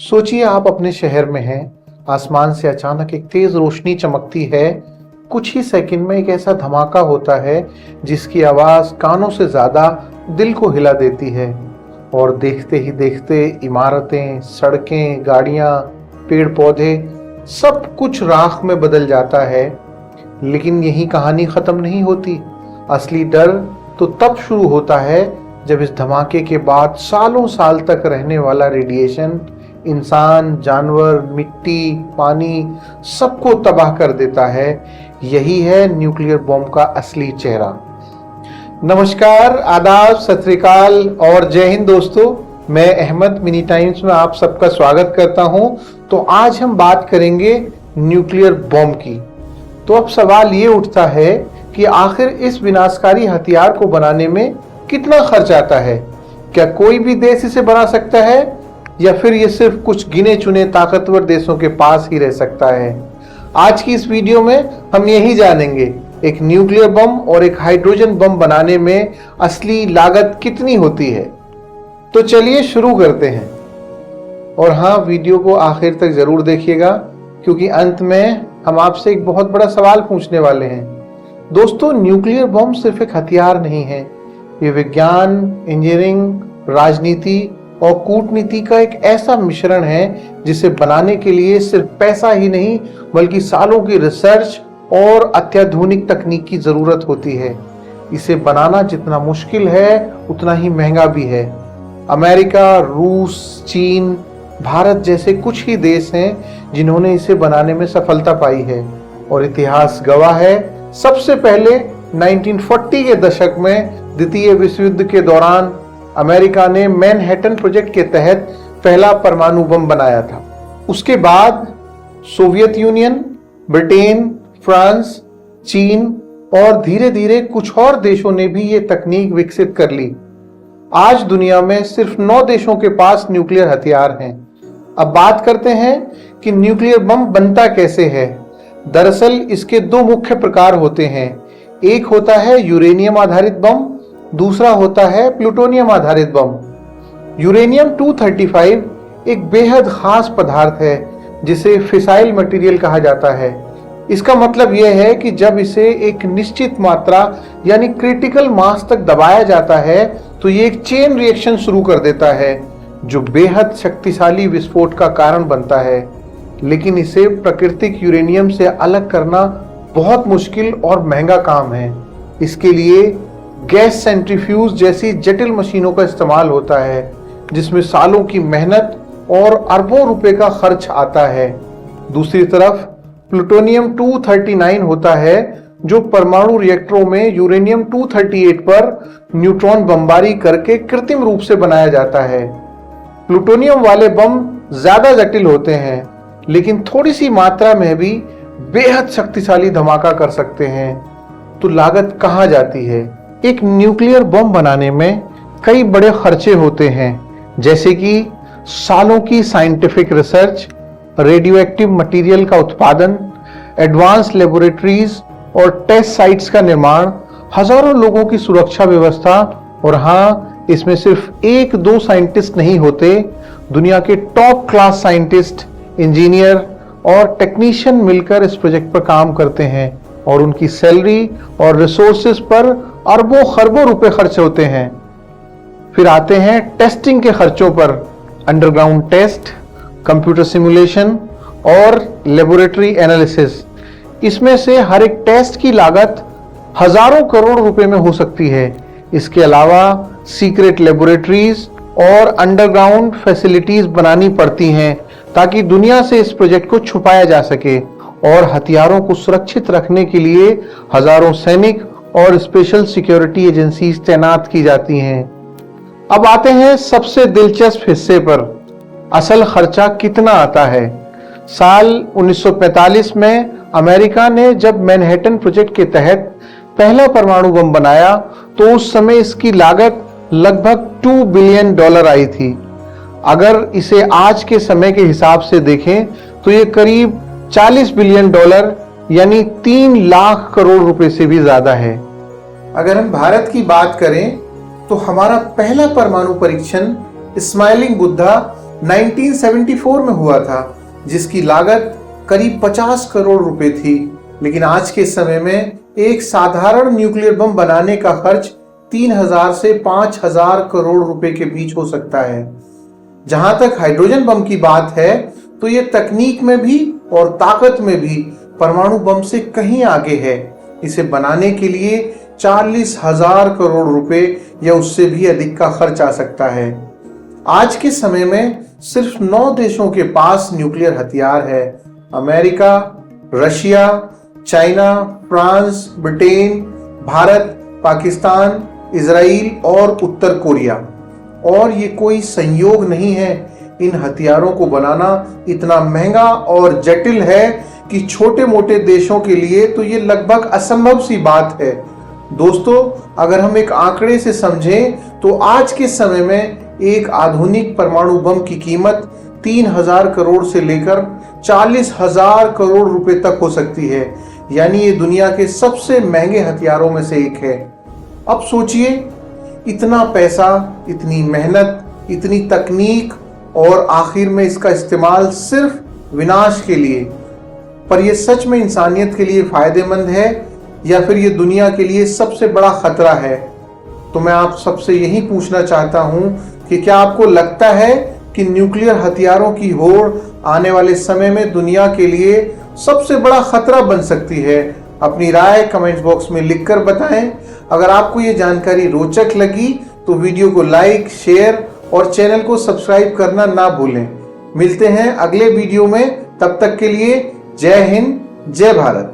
सोचिए आप अपने शहर में हैं, आसमान से अचानक एक तेज रोशनी चमकती है। कुछ ही सेकंड में एक ऐसा धमाका होता है जिसकी आवाज कानों से ज्यादा दिल को हिला देती है। और देखते ही देखते इमारतें, सड़कें, गाड़ियां, पेड़ पौधे सब कुछ राख में बदल जाता है। लेकिन यही कहानी खत्म नहीं होती। असली डर तो तब शुरू होता है जब इस धमाके के बाद सालों साल तक रहने वाला रेडिएशन इंसान, जानवर, मिट्टी, पानी सबको तबाह कर देता है। यही है न्यूक्लियर बॉम्ब का असली चेहरा। नमस्कार, आदाब, सत श्री अकाल और जय हिंद दोस्तों। मैं अहमद मिनी टाइम्स में आप सबका स्वागत करता हूं। तो आज हम बात करेंगे न्यूक्लियर बॉम्ब की। तो अब सवाल ये उठता है कि आखिर इस विनाशकारी हथियार को बनाने में कितना खर्च आता है? क्या कोई भी देश इसे बना सकता है या फिर ये सिर्फ कुछ गिने चुने ताकतवर देशों के पास ही रह सकता है? आज की इस वीडियो में हम यही जानेंगे, एक न्यूक्लियर बम और एक हाइड्रोजन बम बनाने में असली लागत कितनी होती है। तो चलिए शुरू करते हैं। और हाँ, वीडियो को आखिर तक जरूर देखिएगा क्योंकि अंत में हम आपसे एक बहुत बड़ा सवाल पूछने वाले हैं। दोस्तों, न्यूक्लियर बम सिर्फ एक हथियार नहीं है, ये विज्ञान, इंजीनियरिंग, राजनीति और कूटनीति का एक ऐसा मिश्रण है जिसे बनाने के लिए सिर्फ पैसा ही नहीं बल्कि सालों की रिसर्च और अत्याधुनिक तकनीक की जरूरत होती है। इसे बनाना जितना मुश्किल है उतना ही महंगा भी है। अमेरिका, रूस, चीन, भारत जैसे कुछ ही देश हैं जिन्होंने इसे बनाने में सफलता पाई है। और इतिहास गवाह है, सबसे पहले 1940 के दशक में द्वितीय विश्व युद्ध के दौरान अमेरिका ने मैनहट्टन प्रोजेक्ट के तहत पहला परमाणु बम बनाया था। उसके बाद सोवियत यूनियन, ब्रिटेन, फ्रांस, चीन और धीरे धीरे कुछ और देशों ने भी ये तकनीक विकसित कर ली। आज दुनिया में सिर्फ 9 देशों के पास न्यूक्लियर हथियार हैं। अब बात करते हैं कि न्यूक्लियर बम बनता कैसे है। दरअसल इसके 2 मुख्य प्रकार होते हैं। एक होता है यूरेनियम आधारित बम, दूसरा होता है प्लूटोनियम आधारित बम। यूरेनियम 235 एक बेहद खास पदार्थ है जिसे फिसाइल मटेरियल कहा जाता है। इसका मतलब यह है कि जब इसे एक निश्चित मात्रा यानी क्रिटिकल मास तक दबाया जाता है तो ये एक चेन रिएक्शन शुरू कर देता है जो बेहद शक्तिशाली विस्फोट का कारण बनता है। लेकिन इसे प्राकृतिक यूरेनियम से अलग करना बहुत मुश्किल और महंगा काम है। इसके लिए गैस सेंट्रीफ्यूज जैसी जटिल मशीनों का इस्तेमाल होता है जिसमें सालों की मेहनत और अरबों रुपए का खर्च आता है। दूसरी तरफ प्लूटोनियम 239 होता है जो परमाणु रिएक्टरों में यूरेनियम 238 पर न्यूट्रॉन बमबारी करके कृत्रिम रूप से बनाया जाता है। प्लूटोनियम वाले बम ज्यादा जटिल होते हैं लेकिन थोड़ी सी मात्रा में भी बेहद शक्तिशाली धमाका कर सकते हैं। तो लागत कहां जाती है? एक न्यूक्लियर बम बनाने में कई बड़े खर्चे होते हैं, जैसे कि सालों की scientific research, radio active material का उत्पादन, एडवांस लेबोरेटरीज और टेस्ट साइट्स का निर्माण, हजारों लोगों की सुरक्षा व्यवस्था। और हाँ, इसमें सिर्फ 1-2 साइंटिस्ट नहीं होते, दुनिया के टॉप क्लास साइंटिस्ट, इंजीनियर और टेक्नीशियन मिलकर इस प्रोजेक्ट पर काम करते हैं और उनकी सैलरी और रिसोर्सेज पर अरबों खरबों रुपए खर्च होते हैं। फिर आते हैं टेस्टिंग के खर्चों पर। अंडरग्राउंड टेस्ट, कंप्यूटर सिमुलेशन और लेबोरेटरी एनालिसिस, इसमें से हर एक टेस्ट की लागत हजारों करोड़ रुपए में हो सकती है। इसके अलावा सीक्रेट लेबोरेटरीज और अंडरग्राउंड फैसिलिटीज बनानी पड़ती हैं ताकि दुनिया से इस प्रोजेक्ट को छुपाया जा सके। और हथियारों को सुरक्षित रखने के लिए हजारों सैनिक और स्पेशल सिक्योरिटी एजेंसीज तैनात की जाती हैं। अब आते हैं सबसे दिलचस्प हिस्से पर, असल खर्चा कितना आता है। साल 1945 में अमेरिका ने जब मैनहट्टन प्रोजेक्ट के तहत पहला परमाणु बम बनाया तो उस समय इसकी लागत लगभग $2 बिलियन आई थी। अगर इसे आज के समय के हिसाब से देखें तो ये करीब $40 बिलियन यानी 3 लाख करोड़ रुपए से भी ज्यादा है। अगर हम भारत की बात करें तो हमारा पहला परमाणु परीक्षण स्माइलिंग बुद्धा 1974 में हुआ था, जिसकी लागत करीब 50 करोड़ रुपए थी। लेकिन आज के समय में एक साधारण न्यूक्लियर बम बनाने का खर्च 3000 से 5000 करोड़ रुपए के बीच हो सकता है। जहां तक हाइड्रोजन बम की बात है, तो ये तकनीक में भी और ताकत में भी परमाणु बम से कहीं आगे है। इसे बनाने के लिए 40,000 करोड़ रुपए या उससे भी अधिक का खर्च आ सकता है। आज के समय में सिर्फ 9 देशों के पास न्यूक्लियर हथियार है। America, Russia, China, France, Britain, Bharat, Pakistan, Israel और उत्तर कोरिया। और ये कोई संयोग नहीं है, इन हथियारों को बनाना इतना महंगा और जटिल है कि छोटे मोटे देशों के लिए तो ये लगभग असंभव सी बात है। दोस्तों, अगर हम एक आंकड़े से समझें तो आज के समय में एक आधुनिक परमाणु बम की कीमत 3000 करोड़ से लेकर 40,000 करोड़ रुपए तक हो सकती है। यानी ये दुनिया के सबसे महंगे हथियारों में से एक है। अब सोचिए, इतना पैसा, इतनी मेहनत, इतनी तकनीक और आखिर में इसका इस्तेमाल सिर्फ विनाश के लिए। पर यह सच में इंसानियत के लिए फायदेमंद है या फिर ये दुनिया के लिए सबसे बड़ा खतरा है? तो मैं आप सबसे यही पूछना चाहता हूं कि क्या आपको लगता है कि न्यूक्लियर हथियारों की होड़ आने वाले समय में दुनिया के लिए सबसे बड़ा खतरा बन सकती है? अपनी राय कमेंट्स बॉक्स में लिखकर बताएं। अगर आपको ये जानकारी रोचक लगी तो वीडियो को लाइक, शेयर और चैनल को सब्सक्राइब करना ना भूलें। मिलते हैं अगले वीडियो में, तब तक के लिए जय हिंद, जय भारत।